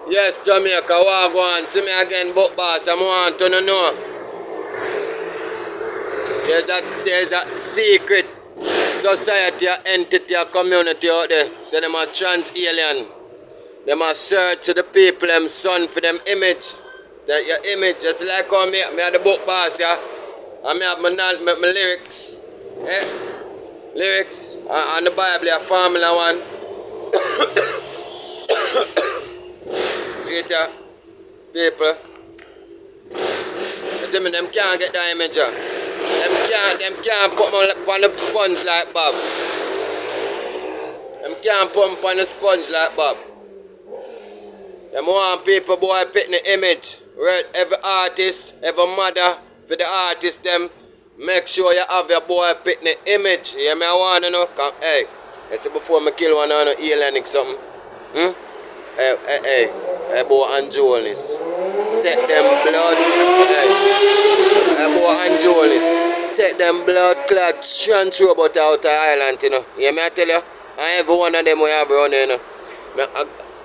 Yes, Jamaica, Wagwan, see me again, book boss, I want to know. There's a secret society, entity, community out there. So them are trans alien. Them are search to the people, them son for them image. That your image, just like how me have the book boss, yeah. And me have my lyrics. Lyrics and the Bible, a Formula One. See it, yeah? People. You see me, them can't get that image. Them can't put me on the sponge like Bob. Them can't put me on the sponge like Bob. Them want people boy pick the image. Every artist, every mother, for the artist them, make sure you have your boy pick the image. You hear me? I want to know. Come, hey, I say before I kill one on alien something. Hey, boy 𝙍𝙍𝙍𝙍𝙍. Take them blood. Hey, boy 𝙍𝙍𝙍𝙍𝙍. Take them blood clot transfer about out of island, you know. You hear me? I tell you? And every one of them we have around there, you know.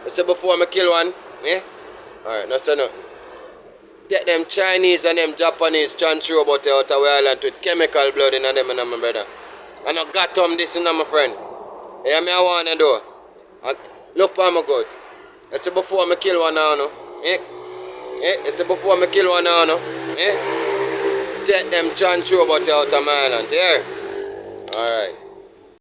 I say before I kill one, alright, no say no. Take them Chinese and them Japanese transfer about out of island with chemical blood in them, you know, my brother. And I got this, you know, my friend. You hear me? I want to do. Look for me good. I say before I kill one now, no. I say before I kill one now, no. Take them transfer about out of my island, yeah? Alright.